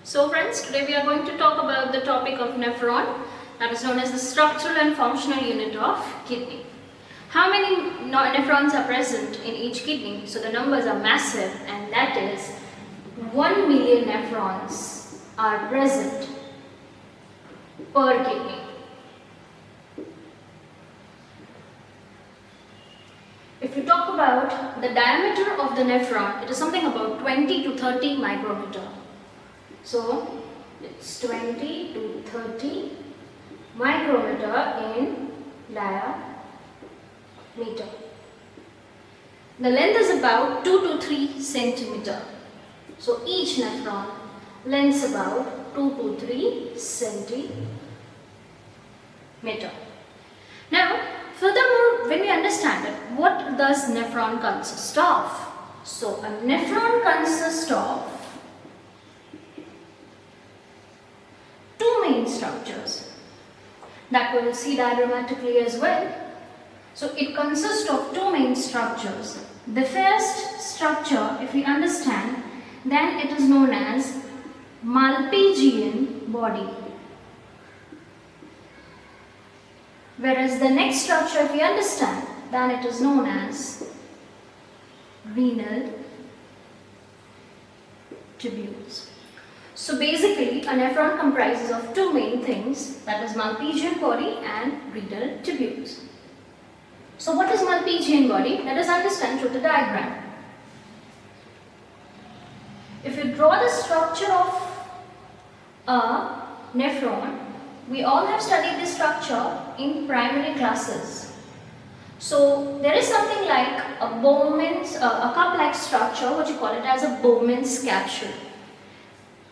So friends, today we are going to talk about the topic of nephron, that is known as the structural and functional unit of kidney. How many nephrons are present in each kidney? So the numbers are massive, and that is 1 million nephrons are present per kidney. If you talk about the diameter of the nephron, it is something about 20 to 30 micrometer. So it's 20 to 30 micrometer in diameter. The length is about 2 to 3 centimeter. So each nephron length is about 2 to 3 centimeter. Now, furthermore, when we understand it, what does nephron consist of? So a nephron consists of two main structures that we will see diagrammatically as well. So it consists of two main structures. The first structure, if we understand, then it is known as Malpighian body. Whereas the next structure, if we understand, then it is known as renal tubules. So basically, a nephron comprises of two main things, that is Malpighian body and renal tubules. So what is Malpighian body? Let us understand through the diagram. If you draw the structure of a nephron, we all have studied this structure in primary classes. So there is something like a Bowman's, a cup-like structure, which you call it as a Bowman's capsule.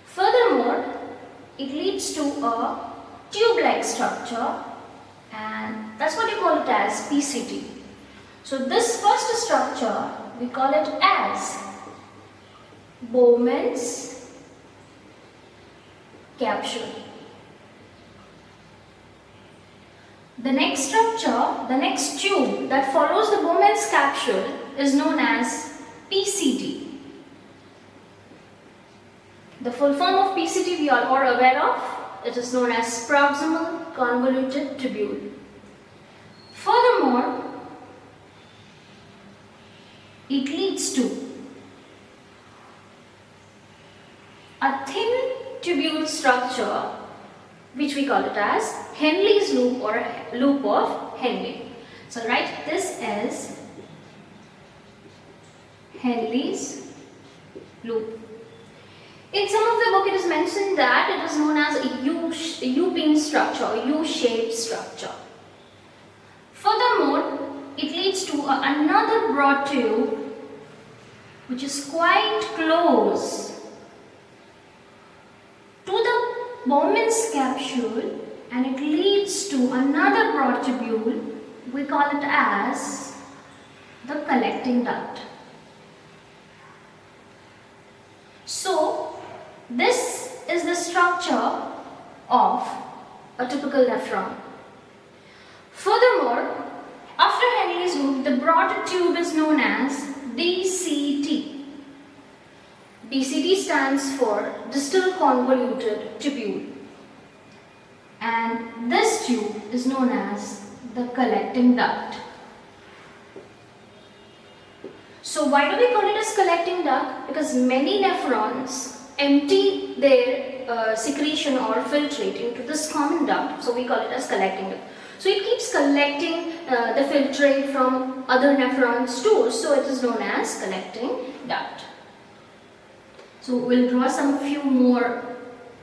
Furthermore, it leads to a tube-like structure, and that's what you call it as PCT. So this first structure, we call it as Bowman's capsule. The next structure, the next tube that follows the Bowman's capsule is known as PCT. The full form of PCT we are all aware of. It is known as proximal convoluted tubule. Furthermore, it leads to a thin tubule structure, which we call it as Henle's loop or loop of Henle. So write this as Henle's loop. In some of the book it is mentioned that it is known as a U-pin structure or U-shaped structure. Furthermore, it leads to another broad tube which is quite close to the Bowman's capsule, and it leads to another broad tubule. We call it as the collecting duct. So this is the structure of a typical nephron. Furthermore, after Henle's loop, the broad tube is known as DCT. DCT stands for distal convoluted tubule, and this tube is known as the collecting duct. So why do we call it as collecting duct? Because many nephrons empty their secretion or filtrate into this common duct, so we call it as collecting duct. So it keeps collecting the filtrate from other nephrons too, so it is known as collecting duct. So we'll draw some few more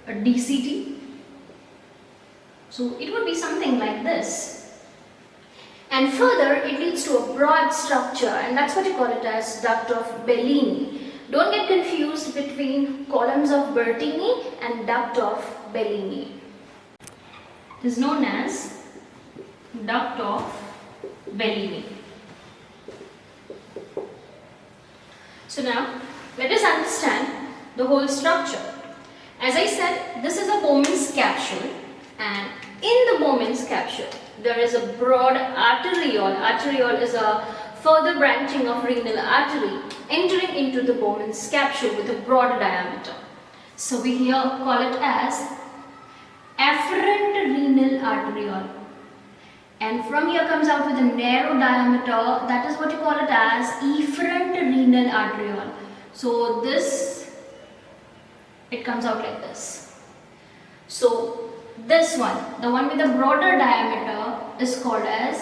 DCT. So it would be something like this. And further, it leads to a broad structure, and that's what you call it as duct of Bellini. Don't get confused between columns of Bertini and duct of Bellini. It is known as duct of Bellini. So now, let us understand the whole structure. As I said, this is a Bowman's capsule, and in the Bowman's capsule, there is a broad arteriole. Arteriole is a further branching of renal artery entering into the Bowman's capsule with a broad diameter. So we here call it as afferent renal arteriole. And from here comes out with a narrow diameter, that is what you call it as efferent renal arteriole. So this, it comes out like this. So this one, the one with the broader diameter, is called as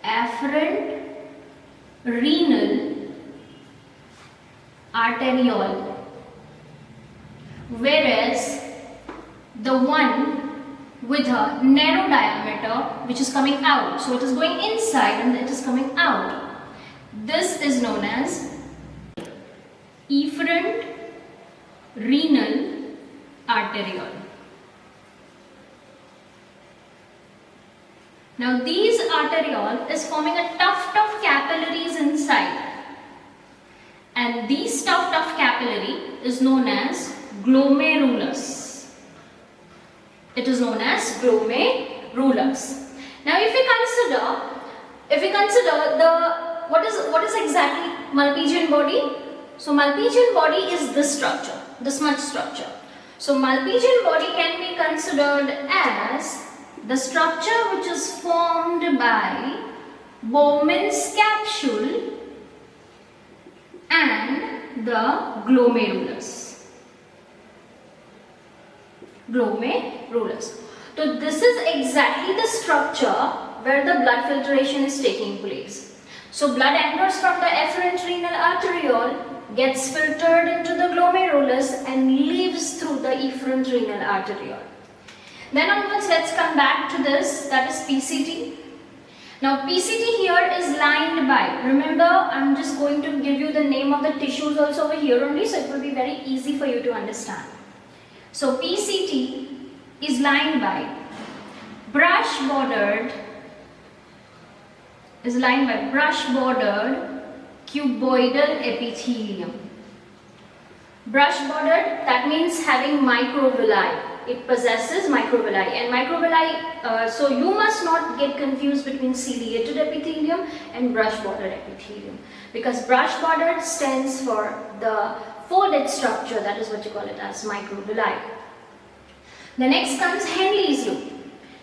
afferent renal arteriole, whereas the one with a narrow diameter, which is coming out, so it is going inside and it is coming out, this is known as efferent renal arteriole. Now these arteriole is forming a tuft of capillaries inside, and this tuft of capillary is known as glomerulus. It is known as glomerulus. Now if we consider the what is exactly Malpighian body? So Malpighian body is this structure, this much structure. So Malpighian body can be considered as the structure which is formed by Bowman's capsule and the glomerulus. Glomerulus. So this is exactly the structure where the blood filtration is taking place. So blood enters from the afferent renal arteriole, gets filtered into the glomerulus and leaves through the efferent renal arteriole. Then onwards, let's come back to this, that is PCT. Now PCT here is lined by, remember I'm just going to give you the name of the tissues also over here only, so it will be very easy for you to understand. So PCT is lined by brush bordered cuboidal epithelium. Brush bordered, that means having microvilli. It possesses microvilli, and microvilli, so you must not get confused between ciliated epithelium and brush bordered epithelium, because brush bordered stands for the folded structure, that is what you call it as microvilli. The next comes Henle's loop.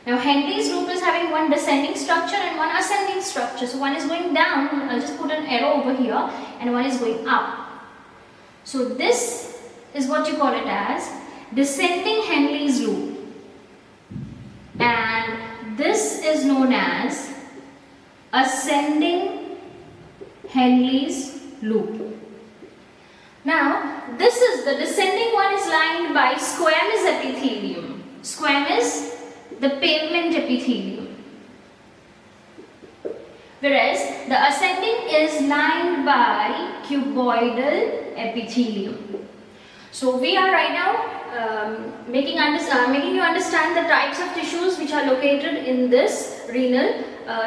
Now Henle's loop is having one descending structure and one ascending structure. So one is going down, I'll just put an arrow over here, and one is going up. So this is what you call it as descending Henle's loop, and this is known as ascending Henle's loop. Now, this is the descending one is lined by squamous epithelium. Squamous, the pavement epithelium. Whereas the ascending is lined by cuboidal epithelium. So we are right now making you understand the types of tissues which are located in this renal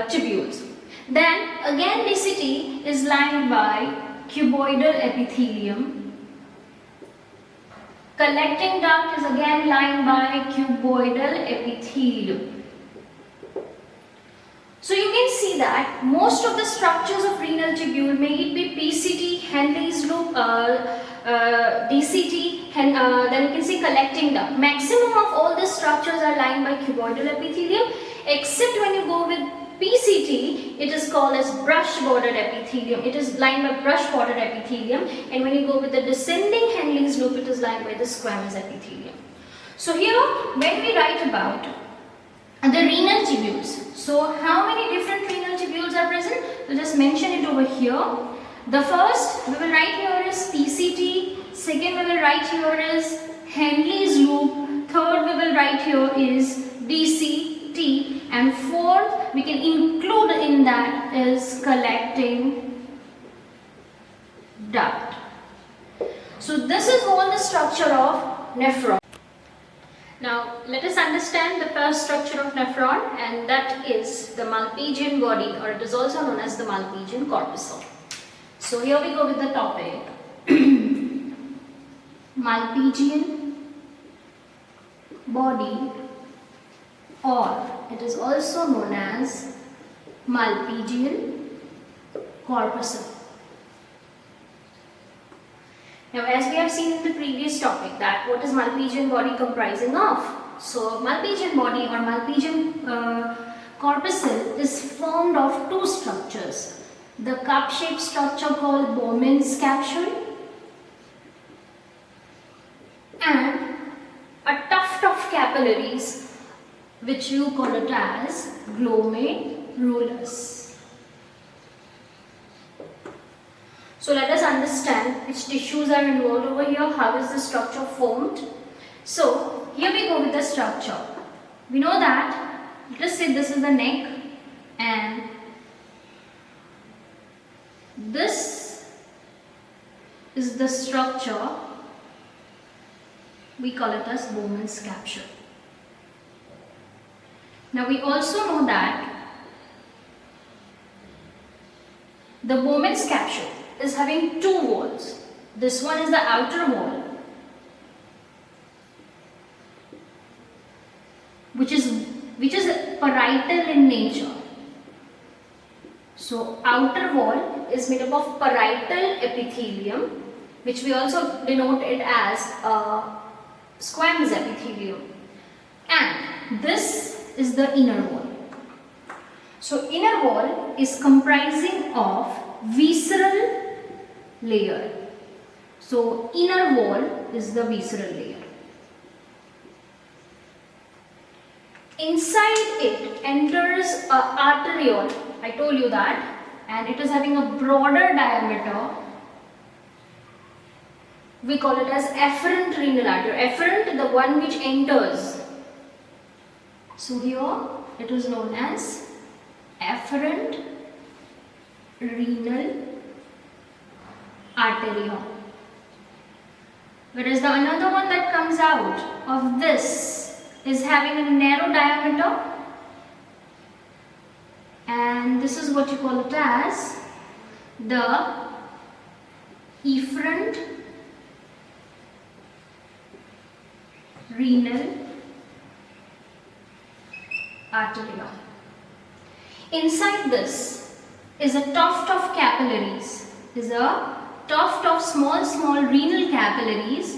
tubules. Then again DCT is lined by cuboidal epithelium. Collecting duct is again lined by cuboidal epithelium. So you can see that most of the structures of renal tubule, may it be PCT, Henle's loop, DCT, then you can see collecting duct. Maximum of all the structures are lined by cuboidal epithelium, except when you go with PCT, it is called as brush bordered epithelium. It is lined by brush bordered epithelium, and when you go with the descending Henle's loop, it is lined by the squamous epithelium. So here, when we write about the renal tubules, so how many different renal tubules are present? We'll just mention it over here. The first we will write here is PCT, second we will write here is Henle's loop, third we will write here is DCT, and fourth we can include in that is collecting duct. So this is all the structure of nephron. Now let us understand the first structure of nephron, and that is the Malpighian body, or it is also known as the Malpighian corpuscle. So here we go with the topic. Malpighian body, or it is also known as Malpighian corpuscle. Now, as we have seen in the previous topic, that what is Malpighian body comprising of? So, Malpighian body or Malpighian corpuscle is formed of two structures. The cup-shaped structure called Bowman's capsule and a tuft of capillaries which you call it as glomerulus. So let us understand which tissues are involved over here, how is the structure formed. So here we go with the structure. We know that, let us say this is the neck and this is the structure, we call it as Bowman's capsule. Now we also know that the Bowman's capsule is having two walls. This one is the outer wall, which is parietal in nature. So outer wall is made up of parietal epithelium, which we also denote it as squamous epithelium, and this is the inner wall. So inner wall is comprising of visceral layer. So inner wall is the visceral layer. Inside it enters a arteriole, I told you that, and it is having a broader diameter. We call it as afferent renal artery. Afferent, the one which enters. So here it is known as afferent renal arteriole. Whereas the another one that comes out of this is having a narrow diameter, and this is what you call it as the efferent renal arteriole. Inside this is a tuft of capillaries, small renal capillaries,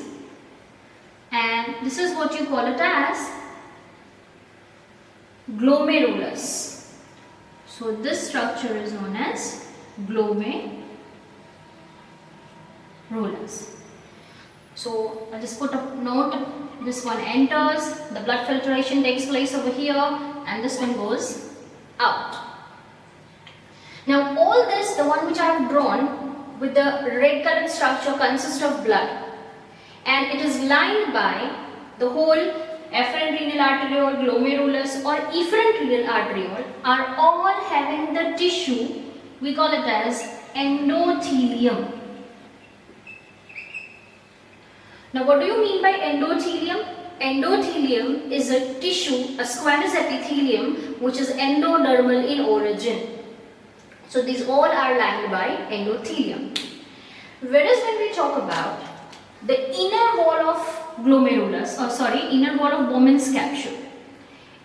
and this is what you call it as glomerulus. So this structure is known as glomerulus. So I'll just put a note, this one enters, the blood filtration takes place over here, and this one goes out. Now all this, the one which I have drawn with the red colored structure, consists of blood, and it is lined by the whole afferent renal arteriole, glomerulus or efferent renal arteriole are all having the tissue, we call it as endothelium. Now what do you mean by endothelium? Endothelium is a tissue, a squamous epithelium which is endodermal in origin. So these all are lined by endothelium. Whereas when we talk about the inner wall of inner wall of Bowman's capsule,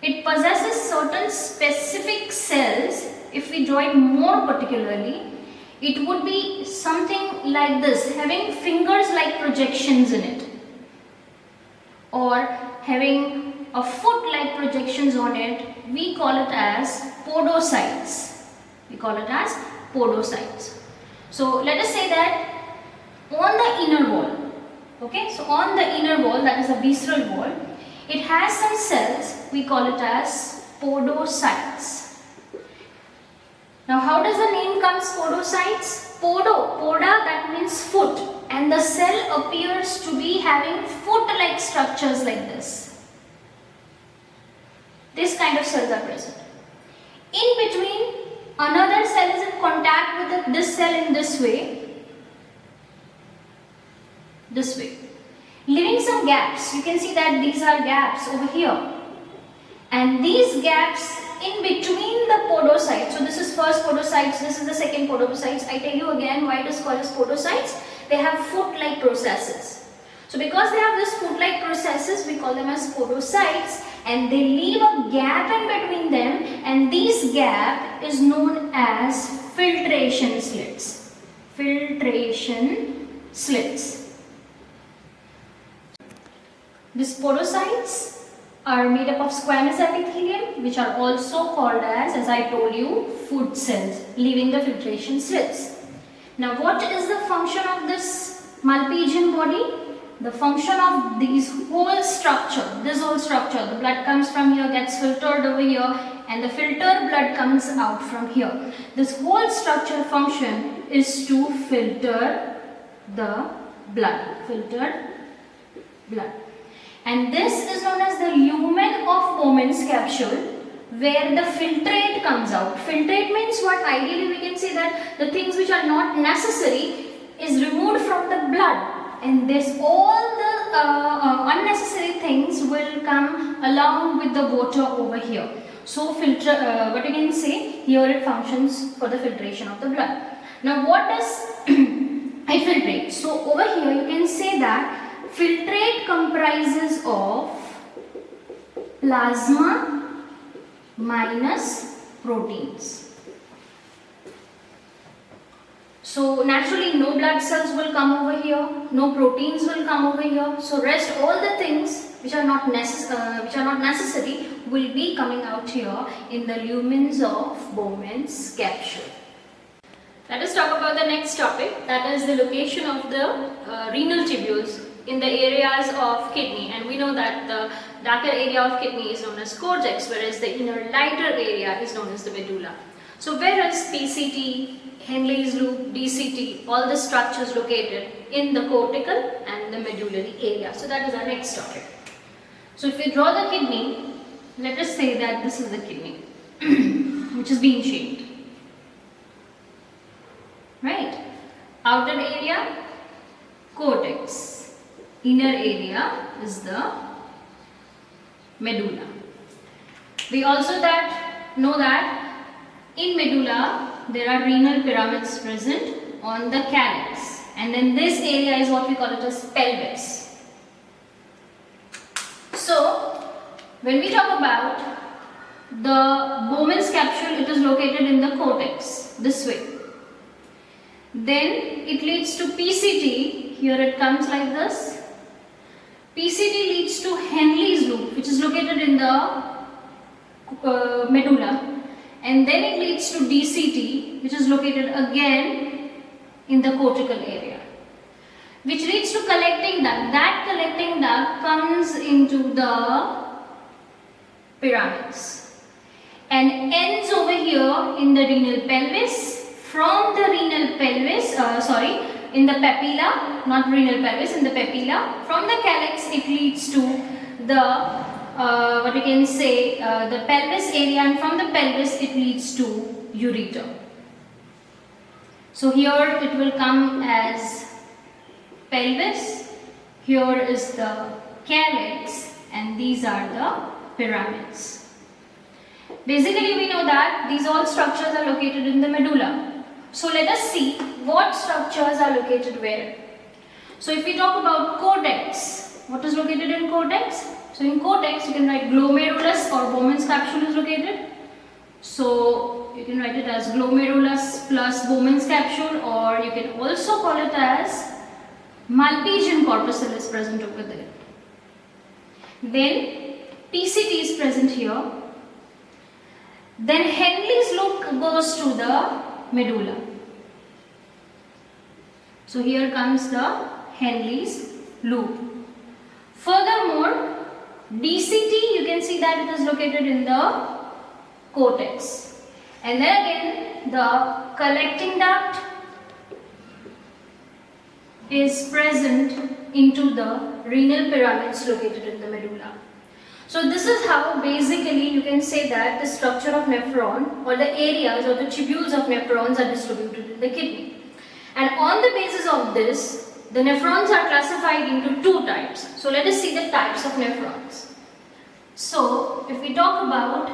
it possesses certain specific cells. If we draw it more particularly, it would be something like this, having fingers like projections in it, or having a foot like projections on it. We call it as podocytes. So let us say that on the inner wall, okay, so on the inner wall, that is the visceral wall, it has some cells, we call it as podocytes. Now how does the name comes podocytes? Poda, that means foot, and the cell appears to be having foot-like structures like this. This kind of cells are present. In between, another cell is in contact with this cell in this way, leaving some gaps. You can see that these are gaps over here, and these gaps in between the podocytes. So this is first podocytes, this is the second podocytes. I tell you again why it is called as podocytes. They have foot-like processes. So because they have this foot-like processes, we call them as podocytes, and they leave a gap in between them, and this gap is known as filtration slits. These podocytes are made up of squamous epithelium, which are also called as I told you, food cells, leaving the filtration slits. Now, what is the function of this Malpighian body? The function of these whole structure, this whole structure, the blood comes from here, gets filtered over here, and the filtered blood comes out from here. This whole structure function is to filter the blood, filtered blood. And this is known as the lumen of Bowman's capsule, where the filtrate comes out. Filtrate means what? Ideally we can say that the things which are not necessary is removed from the blood, and this all the unnecessary things will come along with the water over here. So filter, what you can say, here it functions for the filtration of the blood. Now what does it filtrate? So over here you can say that filtrate comprises of plasma minus proteins. So naturally no blood cells will come over here, no proteins will come over here. So rest all the things which are not necessary will be coming out here in the lumens of Bowman's capsule. Let us talk about the next topic, that is the location of the renal tubules in the areas of kidney. And we know that the darker area of kidney is known as cortex, whereas the inner lighter area is known as the medulla. So whereas PCT, Henle's loop, DCT, all the structures located in the cortical and the medullary area. So that is our next topic. So if we draw the kidney, let us say that this is the kidney which is being shaped. Right? Outer area, cortex. Inner area is the medulla. We also know that in medulla there are renal pyramids present on the calyx, and then this area is what we call it as pelvis. So when we talk about the Bowman's capsule, it is located in the cortex this way. Then it leads to PCT, here it comes like this. PCT leads to Henle's loop, which is located in the medulla, and then it leads to DCT, which is located again in the cortical area, which leads to collecting duct. That collecting duct comes into the pyramids and ends over here in the renal pelvis. From the renal pelvis, in the papilla, not renal pelvis, in the papilla. From the calyx, it leads to the the pelvis area, and from the pelvis it leads to ureter. So here it will come as pelvis, here is the calyx, and these are the pyramids. Basically we know that these all structures are located in the medulla. So let us see what structures are located where. So if we talk about cortex, what is located in cortex? So in cortex you can write glomerulus or Bowman's capsule is located. So you can write it as glomerulus plus Bowman's capsule, or you can also call it as Malpighian corpuscle is present over there. Then PCT is present here. Then Henle's loop goes to the medulla. So here comes the Henle's loop. Furthermore, DCT, you can see that it is located in the cortex. And then again, the collecting duct is present into the renal pyramids located in the medulla. So this is how basically you can say that the structure of nephron, or the areas or the tubules of nephrons, are distributed in the kidney. And on the basis of this, the nephrons are classified into two types. So let us see the types of nephrons. So if we talk about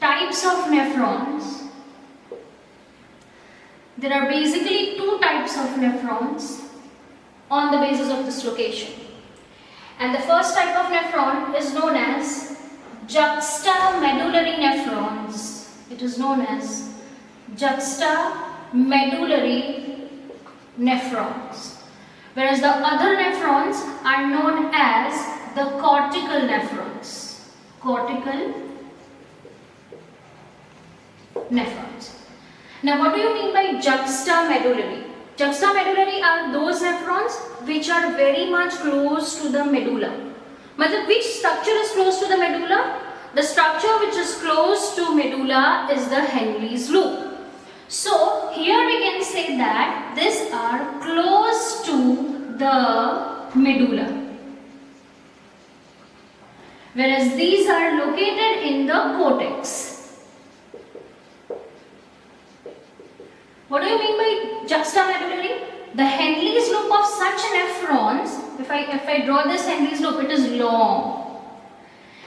types of nephrons, there are basically two types of nephrons on the basis of this location. And the first type of nephron is known as juxtamedullary nephrons. It is known as juxtamedullary nephrons. whereas the other nephrons are known as the cortical nephrons. Cortical nephrons. Now what do you mean by juxtamedullary? Juxtamedullary are those nephrons which are very much close to the medulla. Matlab, which structure is close to the medulla? The structure which is close to medulla is the Henle's loop. So here we can say that these are close to the medulla, whereas these are located in the cortex. What do you mean by juxtamedullary? The Henle's loop of such nephrons, if I draw this Henle's loop, it is long.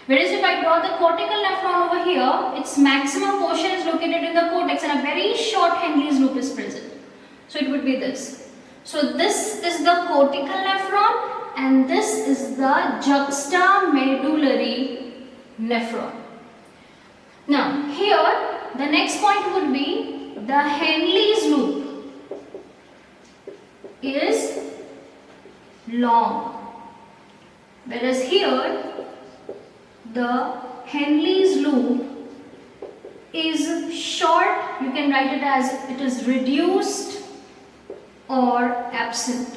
Whereas if I draw the cortical nephron over here, its maximum portion is located in the cortex and a very short Henle's loop is present. So it would be this. So this is the cortical nephron and this is the juxtamedullary nephron. Now here the next point would be the Henle's loop is long, whereas here the Henle's loop is short. You can write it as it is reduced or absent.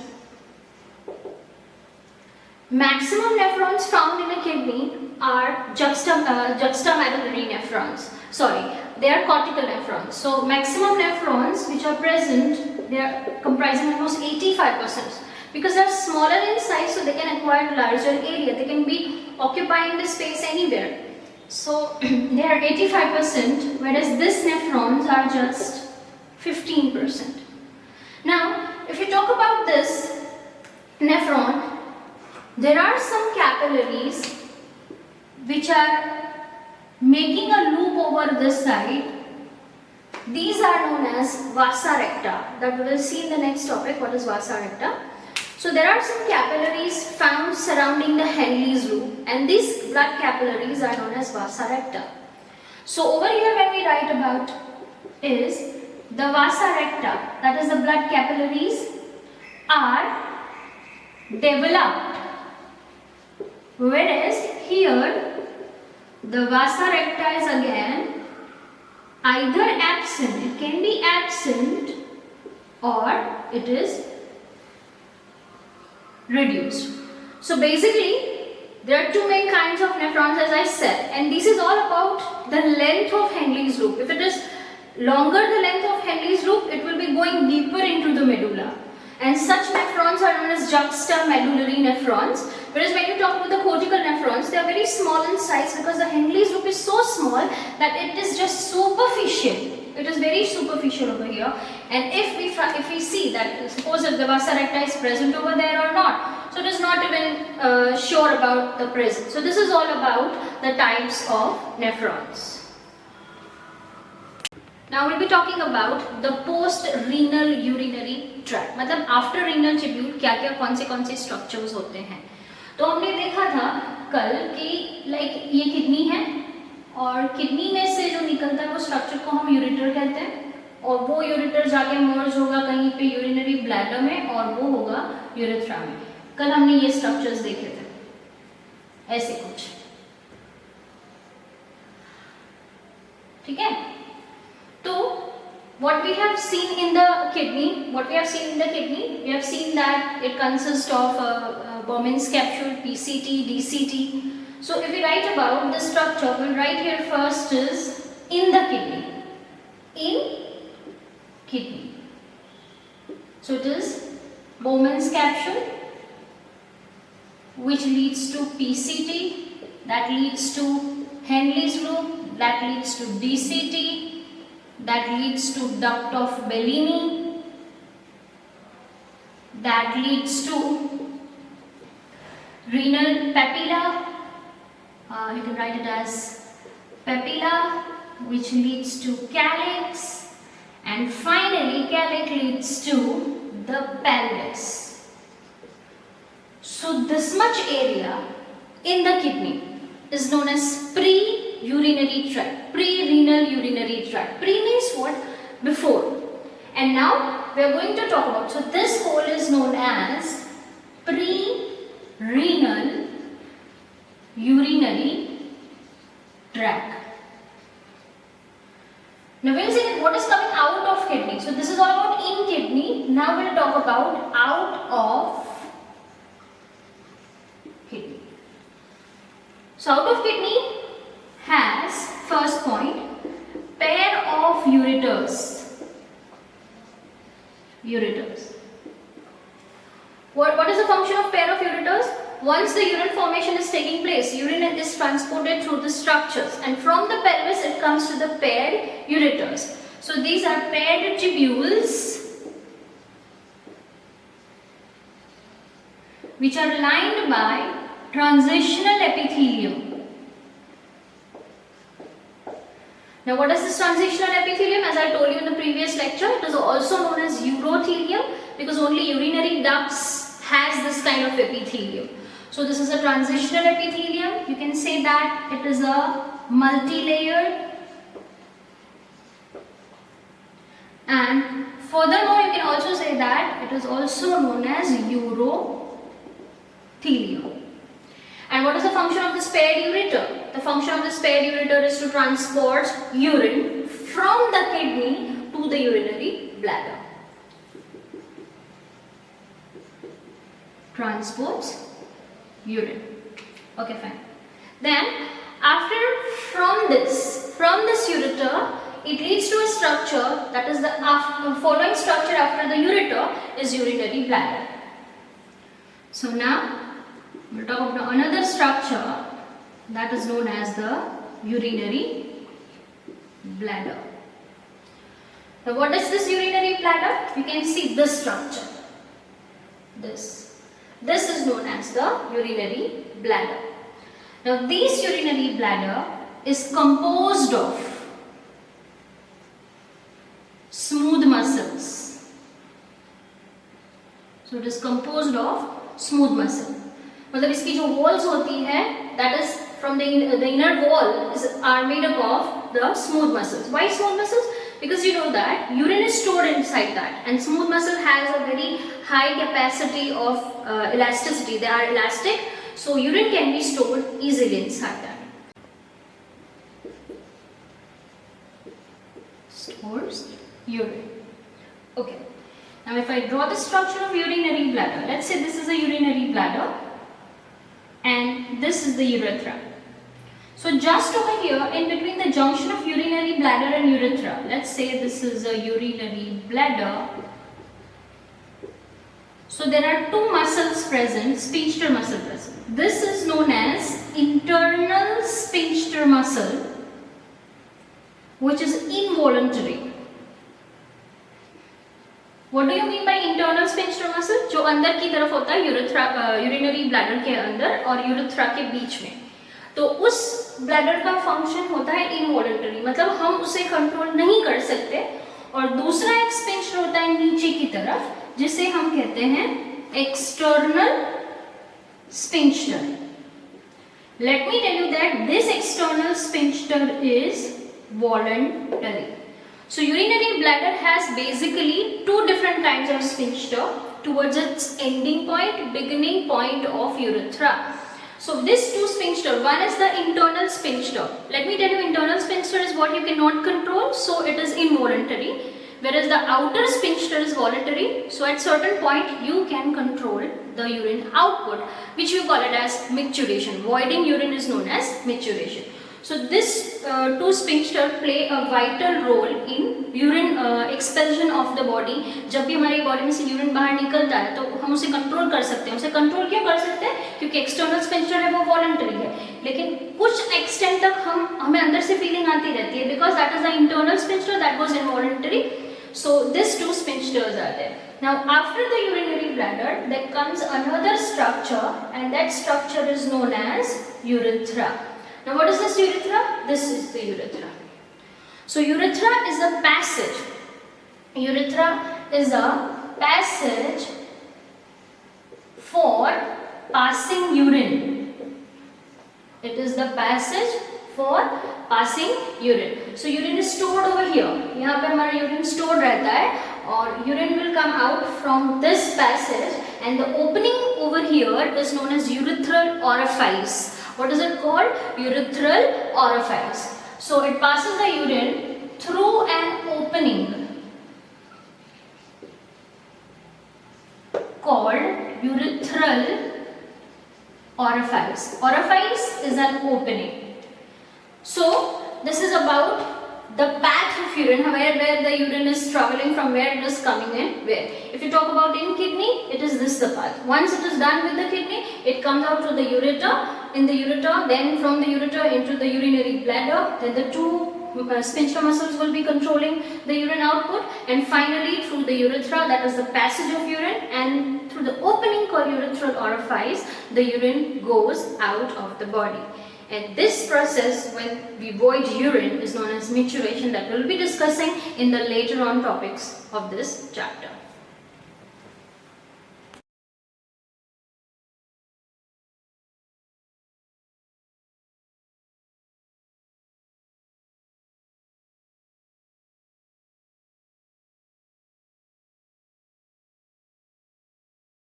Maximum nephrons found in a kidney are juxtamedullary nephrons. Sorry, they are cortical nephrons. So maximum nephrons which are present, they are comprising almost 85%. Because they are smaller in size, so they can acquire larger area. They can be occupying the space anywhere. So they are 85%, whereas these nephrons are just 15%. Now, if you talk about this nephron, there are some capillaries which are making a loop over this side. These are known as vasa recta. That we will see in the next topic. What is vasa recta? So there are some capillaries found surrounding the Henle's loop, and these blood capillaries are known as vasa recta. So over here when we write about is the vasa recta, that is the blood capillaries are developed, whereas here the vasa recta is again either absent. It can be absent or it is reduced. So basically there are two main kinds of nephrons, as I said, and this is all about the length of Henle's loop. If it is longer the length of Henle's loop, it will be going deeper into the medulla, and such nephrons are known as juxtamedullary nephrons. Whereas when you talk about the cortical nephrons, they are very small in size because the Henle's loop is so small that it is just superficial. It is very superficial over here, and if we see that, suppose if the vasa recta is present over there or not, so it is not even sure about the presence. So this is all about the types of nephrons. Now we'll be talking about the post-renal urinary tract. मतलब after renal tubule क्या-क्या कौन से structures होते हैं. तो हमने देखा था कल कि like ये किडनी है और किडनी में से जो निकलता है वो स्ट्रक्चर को हम यूरेटर कहते हैं, और वो यूरेटर जाके मर्ज होगा कहीं पे यूरिनरी ब्लैडर में और वो होगा यूरेथ्रा में. कल हमने ये स्ट्रक्चर्स देखे थे ऐसे कुछ. ठीक है. तो what we have seen in the kidney, we have seen that it consists of Bowman's capsule, PCT, DCT. So if we write about the structure, we'll write here first is in the kidney. In kidney. So it is Bowman's capsule, which leads to PCT, that leads to Henle's loop, that leads to DCT, that leads to duct of Bellini, that leads to renal papilla. You can write it as papilla, which leads to calyx, and finally calyx leads to the pelvis. So this much area in the kidney is known as pre-urinary tract, pre-renal urinary tract. Pre means what? Before. And And now we are going to talk about, so this hole is known as pre-renal urinary tract. Now we'll see what is coming out of kidney. So this is all about in kidney. Now we'll talk about out of kidney. So out of kidney has, first point, pair of ureters. Ureters. What is the function of pair of ureters? Once the urine formation is taking place, urine is transported through the structures, and from the pelvis it comes to the paired ureters. So these are paired tubules which are lined by transitional epithelium. Now what is this transitional epithelium? As I told you in the previous lecture, it is also known as urothelium because only urinary ducts has this kind of epithelium. So this is a transitional epithelium. You can say that it is a multi-layered, and furthermore you can also say that it is also known as urothelium. And what is the function of this paired ureter? The function of this paired ureter is to transport urine from the kidney to the urinary bladder. Transports urine. Okay, fine. Then from this ureter, it leads to a structure, that is the following structure after the ureter is urinary bladder. So now we'll talk about another structure that is known as the urinary bladder. Now what is this urinary bladder? You can see this structure. This is known as the urinary bladder. Now this urinary bladder is composed of smooth muscles. So it is composed of smooth muscle. मतलब इसकी जो walls होती है, that is from the inner wall are made up of the smooth muscles. Why smooth muscles? Because you know that urine is stored inside that, and smooth muscle has a very high capacity of elasticity. They are elastic, so urine can be stored easily inside that. Stores urine. Okay. Now if I draw the structure of urinary bladder, let's say this is a urinary bladder and this is the urethra. So just over here in between the junction of urinary bladder and urethra, let's say this is a urinary bladder. So there are two muscles present, sphincter muscle present. This is known as internal sphincter muscle, which is involuntary. What do you mean by internal sphincter muscle? जो अंदर की तरफ होता है urinary bladder के अंदर और urethra के बीच में. तो उस ब्लैडर का फंक्शन होता है इनवॉलंटरी, मतलब हम उसे कंट्रोल नहीं कर सकते. और दूसरा एक स्पिंक्टर होता है नीचे की तरफ, जिसे हम कहते हैं external sphincter. Let me tell you that this external sphincter is voluntary. So urinary bladder has basically two different kinds of sphincter towards its ending point, beginning point of urethra. So this two sphincter, one is the internal sphincter. Let me tell you, internal sphincter is what you cannot control, so it is involuntary, whereas the outer sphincter is voluntary. So at certain point you can control the urine output, which we call it as micturition. Voiding urine is known as micturition. So this two sphincter play a vital role in urine expulsion of the body. जब भी हमारी body में से urine बाहर निकलता है तो हम उसे कंट्रोल कर सकते हैं. उसे कंट्रोल क्यों कर सकते हैं? क्योंकि एक्सटर्नल स्पिंक्टर है वो वॉलंटरी है, लेकिन कुछ एक्सटेंट तक हमें अंदर से फीलिंग आती रहती है, because that is the internal sphincter that was involuntary. So these two sphincters are there. Now after the urinary bladder there comes another structure, and that structure is known as urethra. Now what is this urethra? This is the urethra. So urethra is a passage. Urethra is a passage for passing urine. It is the passage for passing urine. So urine is stored over here. यहाँ पे हमारा urine stored रहता है or urine will come out from this passage, and the opening over here is known as urethral orifice. What is it called? Urethral orifice. So it passes the urine through an opening called urethral orifice. Orifice is an opening. So this is about the path of urine, where the urine is traveling, from where it is coming in, where. If you talk about in kidney, it is this the path. Once it is done with the kidney, it comes out to the ureter, in the ureter, then from the ureter into the urinary bladder, then the two sphincter muscles will be controlling the urine output, and finally through the urethra, that is the passage of urine, and through the opening called urethral orifice, the urine goes out of the body. And this process, when we void urine, is known as maturation, that we'll be discussing in the later on topics of this chapter.